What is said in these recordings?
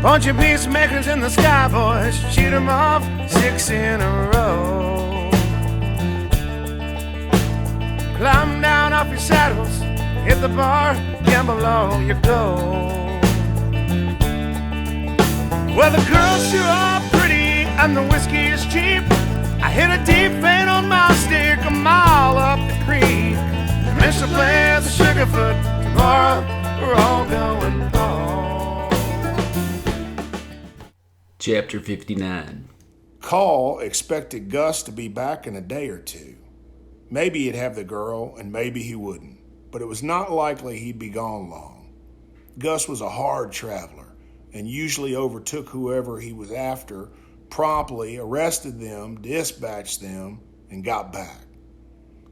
Bunch of peacemakers in the sky, boys, shoot 'em off 6 in a row. Climb down off your saddles, hit the bar, gamble below you go. Well, the girls sure are pretty and the whiskey is cheap. I hit a deep vein on my stick a mile up the creek. Mr. plays the Sugarfoot, tomorrow we're all going home. Chapter 59. Call expected Gus to be back in a day or two. Maybe he'd have the girl, and maybe he wouldn't, but it was not likely he'd be gone long. Gus was a hard traveler, and usually overtook whoever he was after, promptly arrested them, dispatched them, and got back.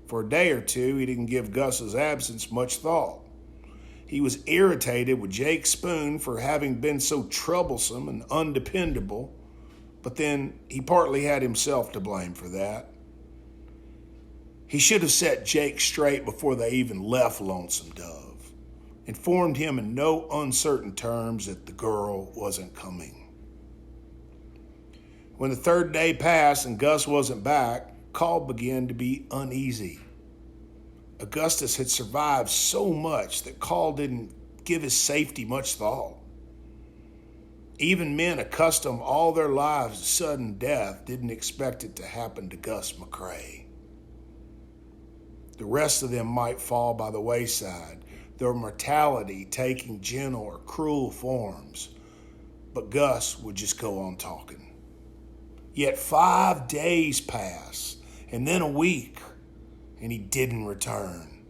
For a day or two, he didn't give Gus's absence much thought. He was irritated with Jake Spoon for having been so troublesome and undependable, but then he partly had himself to blame for that. He should have set Jake straight before they even left Lonesome Dove, informed him in no uncertain terms that the girl wasn't coming. When the third day passed and Gus wasn't back, Call began to be uneasy. Augustus had survived so much that Call didn't give his safety much thought. Even men accustomed all their lives to sudden death didn't expect it to happen to Gus McCrae. The rest of them might fall by the wayside, their mortality taking gentle or cruel forms, but Gus would just go on talking. Yet 5 days passed, and then a week, and he didn't return.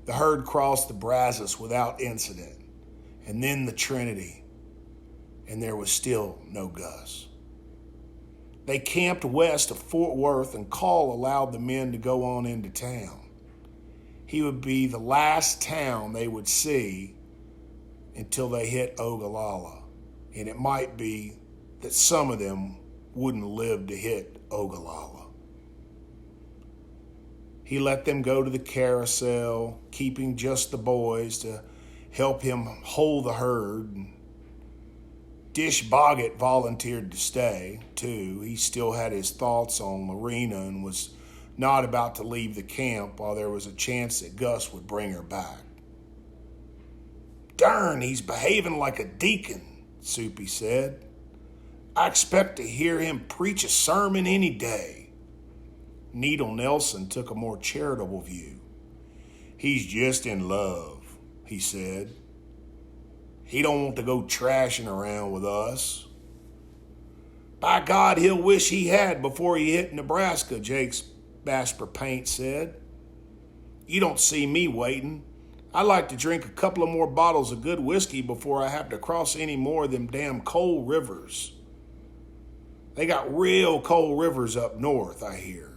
The herd crossed the Brazos without incident, and then the Trinity, and there was still no Gus. They camped west of Fort Worth, and Call allowed the men to go on into town. He would be the last town they would see until they hit Ogallala, and it might be that some of them wouldn't live to hit Ogallala. He let them go to the carousel, keeping just the boys to help him hold the herd. Dish Boggett volunteered to stay, too. He still had his thoughts on Lorena and was not about to leave the camp while there was a chance that Gus would bring her back. "Darn, he's behaving like a deacon," Soupy said. "I expect to hear him preach a sermon any day." Needle Nelson took a more charitable view. "He's just in love," he said. "He don't want to go trashing around with us." "By God, he'll wish he had before he hit Nebraska," Jake's Basper Paint said. "You don't see me waiting. I like to drink a couple of more bottles of good whiskey before I have to cross any more of them damn cold rivers. They got real cold rivers up north, I hear.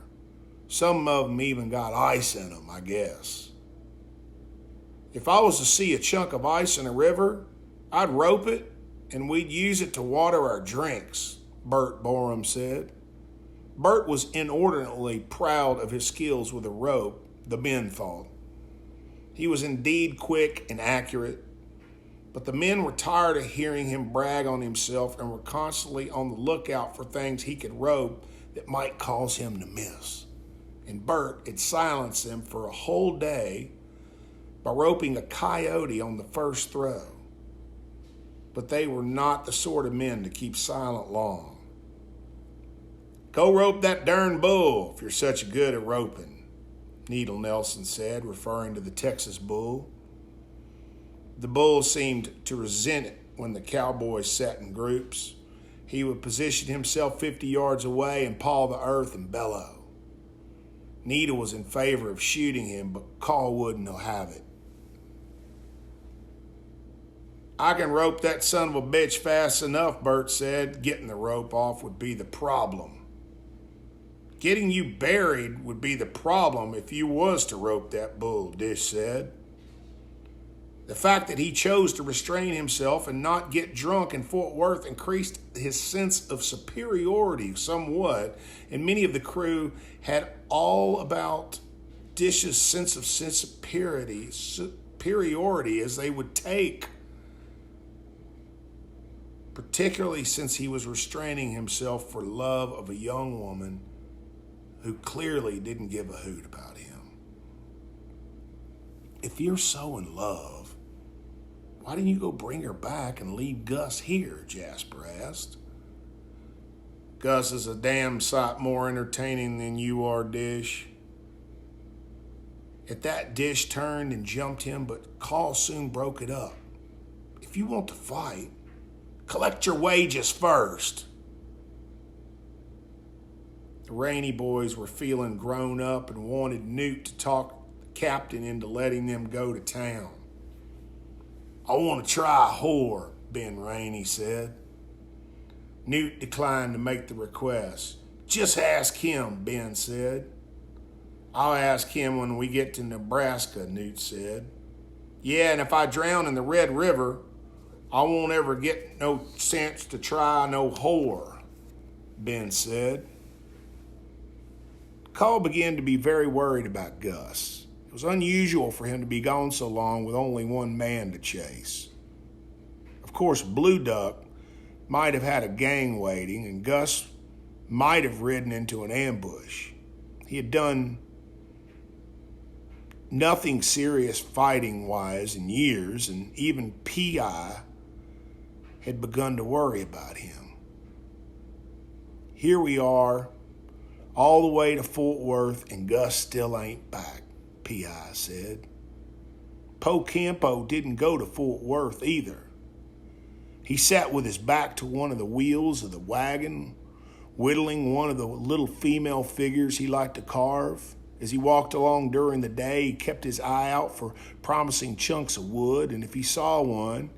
Some of them even got ice in them, I guess. If I was to see a chunk of ice in a river, I'd rope it and we'd use it to water our drinks," Bert Borum said. Bert was inordinately proud of his skills with a rope, the men thought. He was indeed quick and accurate, but the men were tired of hearing him brag on himself and were constantly on the lookout for things he could rope that might cause him to miss. And Bert had silenced them for a whole day by roping a coyote on the first throw. But they were not the sort of men to keep silent long. "Go rope that darn bull if you're such good at roping," Needle Nelson said, referring to the Texas bull. The bull seemed to resent it when the cowboys sat in groups. He would position himself 50 yards away and paw the earth and bellow. Needle was in favor of shooting him, but Call wouldn't have it. "I can rope that son of a bitch fast enough," Bert said. "Getting the rope off would be the problem." "Getting you buried would be the problem if you was to rope that bull," Dish said. The fact that he chose to restrain himself and not get drunk in Fort Worth increased his sense of superiority somewhat, and many of the crew had all about Dish's sense of superiority as they would take particularly since he was restraining himself for love of a young woman who clearly didn't give a hoot about him. If you're so in love, why didn't you go bring her back and leave Gus here? Jasper asked. Gus is a damn sight more entertaining than you are, Dish. At that, Dish turned and jumped him, but Call soon broke it up. If you want to fight, collect your wages first. The Rainey boys were feeling grown up and wanted Newt to talk the captain into letting them go to town. I want to try a whore, Ben Rainey said. Newt declined to make the request. Just ask him, Ben said. I'll ask him when we get to Nebraska, Newt said. Yeah, and if I drown in the Red River, I won't ever get no chance to try no whore, Ben said. Call began to be very worried about Gus. It was unusual for him to be gone so long with only one man to chase. Of course, Blue Duck might have had a gang waiting, and Gus might have ridden into an ambush. He had done nothing serious fighting-wise in years, and even P.I. had begun to worry about him. Here we are, all the way to Fort Worth, and Gus still ain't back, P.I. said. Po Campo didn't go to Fort Worth either. He sat with his back to one of the wheels of the wagon, whittling one of the little female figures he liked to carve. As he walked along during the day, he kept his eye out for promising chunks of wood, and if he saw one,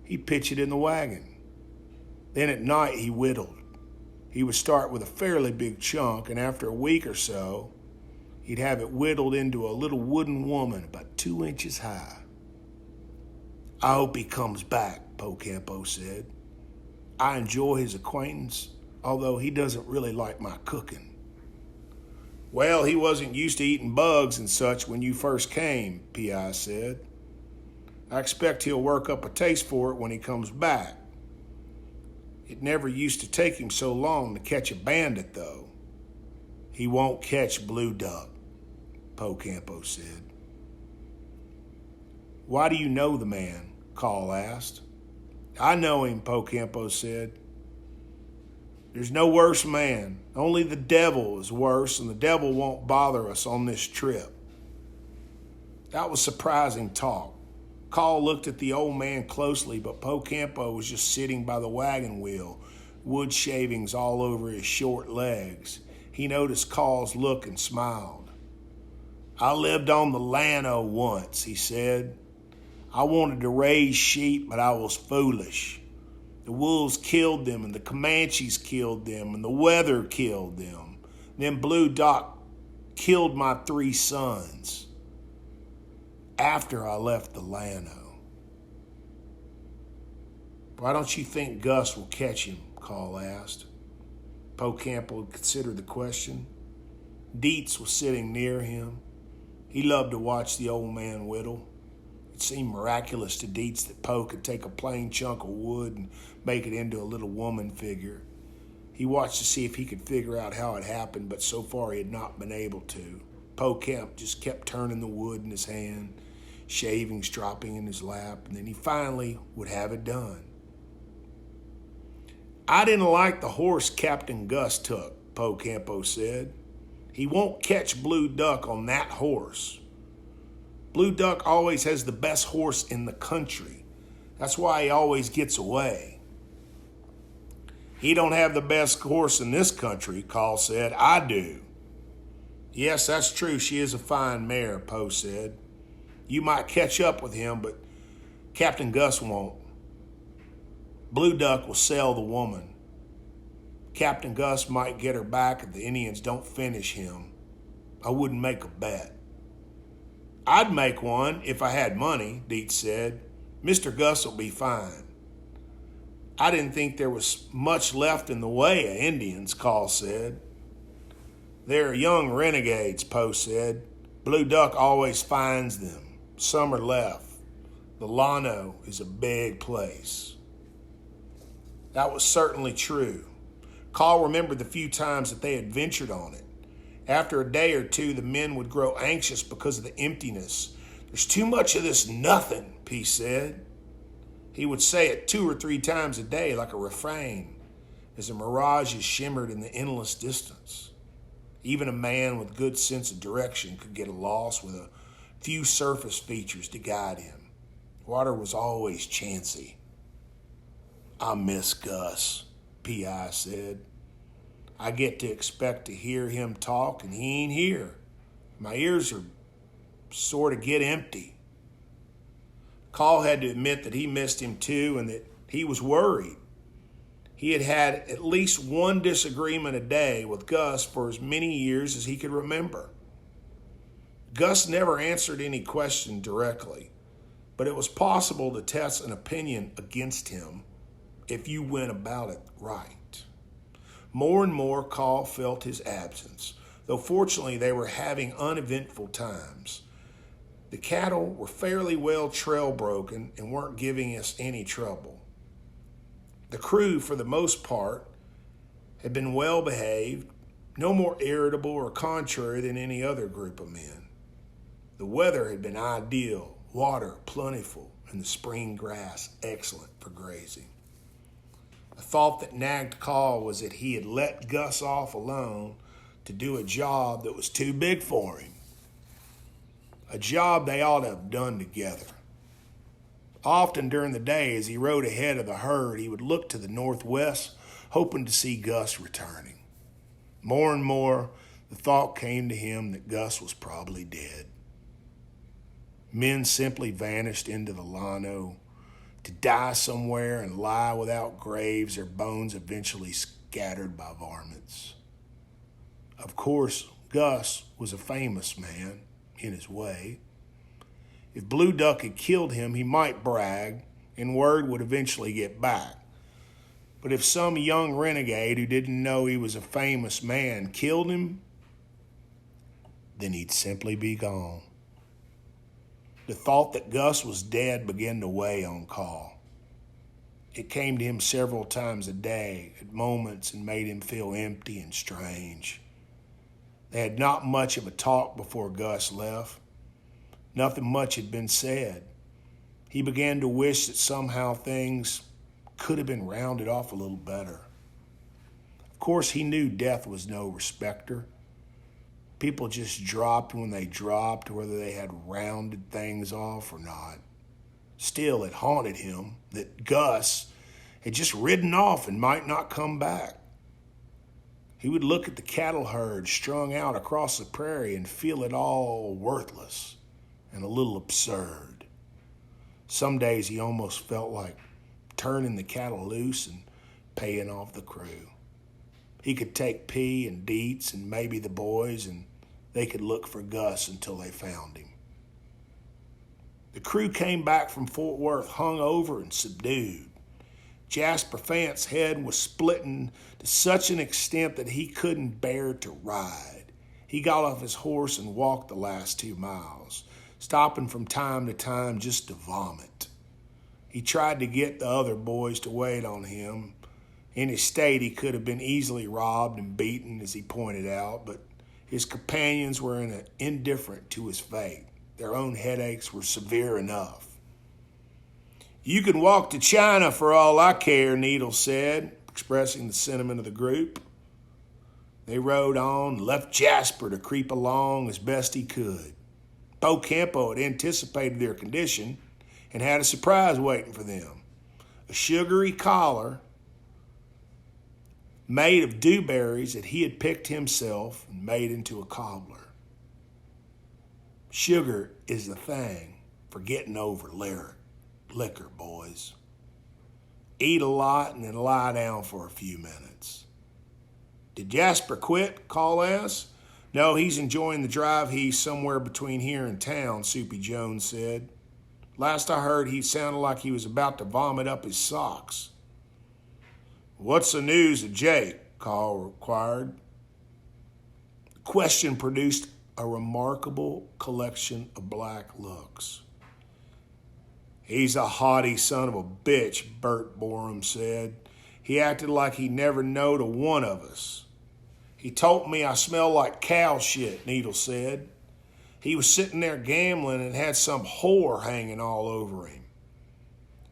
he'd pitch it in the wagon. Then at night, he whittled. He would start with a fairly big chunk, and after a week or so, he'd have it whittled into a little wooden woman about 2 inches high. I hope he comes back, Po Campo said. I enjoy his acquaintance, although he doesn't really like my cooking. Well, he wasn't used to eating bugs and such when you first came, P.I. said. I expect he'll work up a taste for it when he comes back. It never used to take him so long to catch a bandit, though. He won't catch Blue Duck, Po Campo said. Why do you know the man? Call asked. I know him, Po Campo said. There's no worse man. Only the devil is worse, and the devil won't bother us on this trip. That was surprising talk. Call looked at the old man closely, but Po Campo was just sitting by the wagon wheel, wood shavings all over his short legs. He noticed Call's look and smiled. I lived on the Llano once, he said. I wanted to raise sheep, but I was foolish. The wolves killed them, and the Comanches killed them, and the weather killed them. Then Blue Duck killed my 3 sons after I left the Llano. Why don't you think Gus will catch him? Call asked. Po Campo considered the question. Dietz was sitting near him. He loved to watch the old man whittle. It seemed miraculous to Dietz that Po could take a plain chunk of wood and make it into a little woman figure. He watched to see if he could figure out how it happened, but so far he had not been able to. Po Camp just kept turning the wood in his hand, shavings dropping in his lap, and then he finally would have it done. I didn't like the horse Captain Gus took, Po Campo said. He won't catch Blue Duck on that horse. Blue Duck always has the best horse in the country. That's why he always gets away. He don't have the best horse in this country, Call said. I do. Yes, that's true. She is a fine mare, Po said. You might catch up with him, but Captain Gus won't. Blue Duck will sell the woman. Captain Gus might get her back if the Indians don't finish him. I wouldn't make a bet. I'd make one if I had money, Dietz said. Mr. Gus will be fine. I didn't think there was much left in the way of Indians, Call said. They're young renegades, Po said. Blue Duck always finds them. Some are left. The Llano is a big place. That was certainly true. Carl remembered the few times that they had ventured on it. After a day or two, the men would grow anxious because of the emptiness. "There's too much of this nothing," P said. He would say it 2 or 3 times a day like a refrain as the mirages shimmered in the endless distance. Even a man with good sense of direction could get lost with a few surface features to guide him. Water was always chancy. "I miss Gus," P.I. said. "I get to expect to hear him talk and he ain't here. My ears are sort of get empty." Carl had to admit that he missed him too and that he was worried. He had had at least one disagreement a day with Gus for as many years as he could remember. Gus never answered any question directly, but it was possible to test an opinion against him if you went about it right. More and more, Carl felt his absence, though fortunately they were having uneventful times. The cattle were fairly well trail broken and weren't giving us any trouble. The crew, for the most part, had been well behaved, no more irritable or contrary than any other group of men. The weather had been ideal, water plentiful, and the spring grass excellent for grazing. A thought that nagged Carl was that he had let Gus off alone to do a job that was too big for him. A job they ought to have done together. Often during the day, as he rode ahead of the herd, he would look to the northwest, hoping to see Gus returning. More and more, the thought came to him that Gus was probably dead. Men simply vanished into the llano to die somewhere and lie without graves, their bones eventually scattered by varmints. Of course, Gus was a famous man in his way. If Blue Duck had killed him, he might brag, and word would eventually get back. But if some young renegade who didn't know he was a famous man killed him, then he'd simply be gone. The thought that Gus was dead began to weigh on Carl. It came to him several times a day, at moments, and made him feel empty and strange. They had not much of a talk before Gus left. Nothing much had been said. He began to wish that somehow things could have been rounded off a little better. Of course, he knew death was no respecter. People just dropped when they dropped, whether they had rounded things off or not. Still, it haunted him that Gus had just ridden off and might not come back. He would look at the cattle herd strung out across the prairie and feel it all worthless and a little absurd. Some days he almost felt like turning the cattle loose and paying off the crew. He could take P and Dietz and maybe the boys, and they could look for Gus until they found him. The crew came back from Fort Worth hungover and subdued. Jasper Fant's head was splitting to such an extent that he couldn't bear to ride. He got off his horse and walked the last 2 miles, stopping from time to time just to vomit. He tried to get the other boys to wait on him. In his state, he could have been easily robbed and beaten, as he pointed out, but his companions were indifferent to his fate. Their own headaches were severe enough. "You can walk to China for all I care," Needle said, expressing the sentiment of the group. They rode on and left Jasper to creep along as best he could. Bo Campo had anticipated their condition and had a surprise waiting for them. A sugary collar made of dewberries that he had picked himself and made into a cobbler. Sugar is the thing for getting over liquor, boys. Eat a lot and then lie down for a few minutes. "Did Jasper quit?" Carl asked. "No, he's enjoying the drive. He's somewhere between here and town," Soupy Jones said. "Last I heard, he sounded like he was about to vomit up his socks." "What's the news of Jake?" Carl inquired. The question produced a remarkable collection of black looks. "He's a haughty son of a bitch," Bert Borum said. He acted like he never knowed a one of us. He told me I smell like cow shit, Needle said. He was sitting there gambling and had some whore hanging all over him.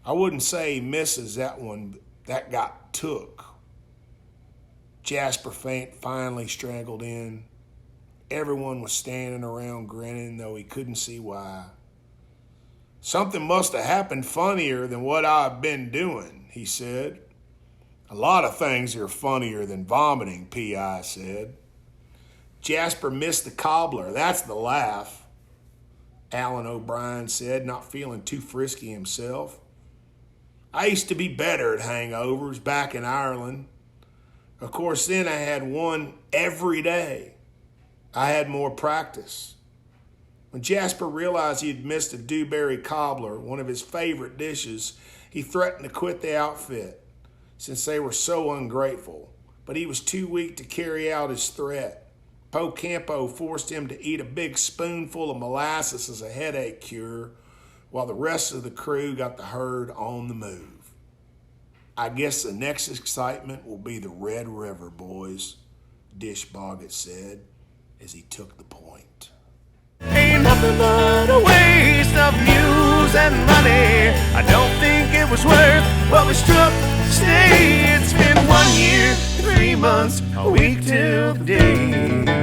I wouldn't say he misses that one that got took. Jasper finally strangled in. Everyone was standing around grinning, though he couldn't see why. Something must have happened funnier than what I've been doing, he said. A lot of things are funnier than vomiting, P.I. said. Jasper missed the cobbler. That's the laugh, Alan O'Brien said, not feeling too frisky himself. I used to be better at hangovers back in Ireland. Of course, then I had one every day. I had more practice. When Jasper realized he had missed a dewberry cobbler, one of his favorite dishes, he threatened to quit the outfit since they were so ungrateful, but he was too weak to carry out his threat. Po Campo forced him to eat a big spoonful of molasses as a headache cure, while the rest of the crew got the herd on the move. I guess the next excitement will be the Red River, boys, Dish Boggett said as he took the point. Ain't nothing but a waste of news and money. I don't think it was worth what we struck to stay. It's been 1 year, 3 months, a week till the day.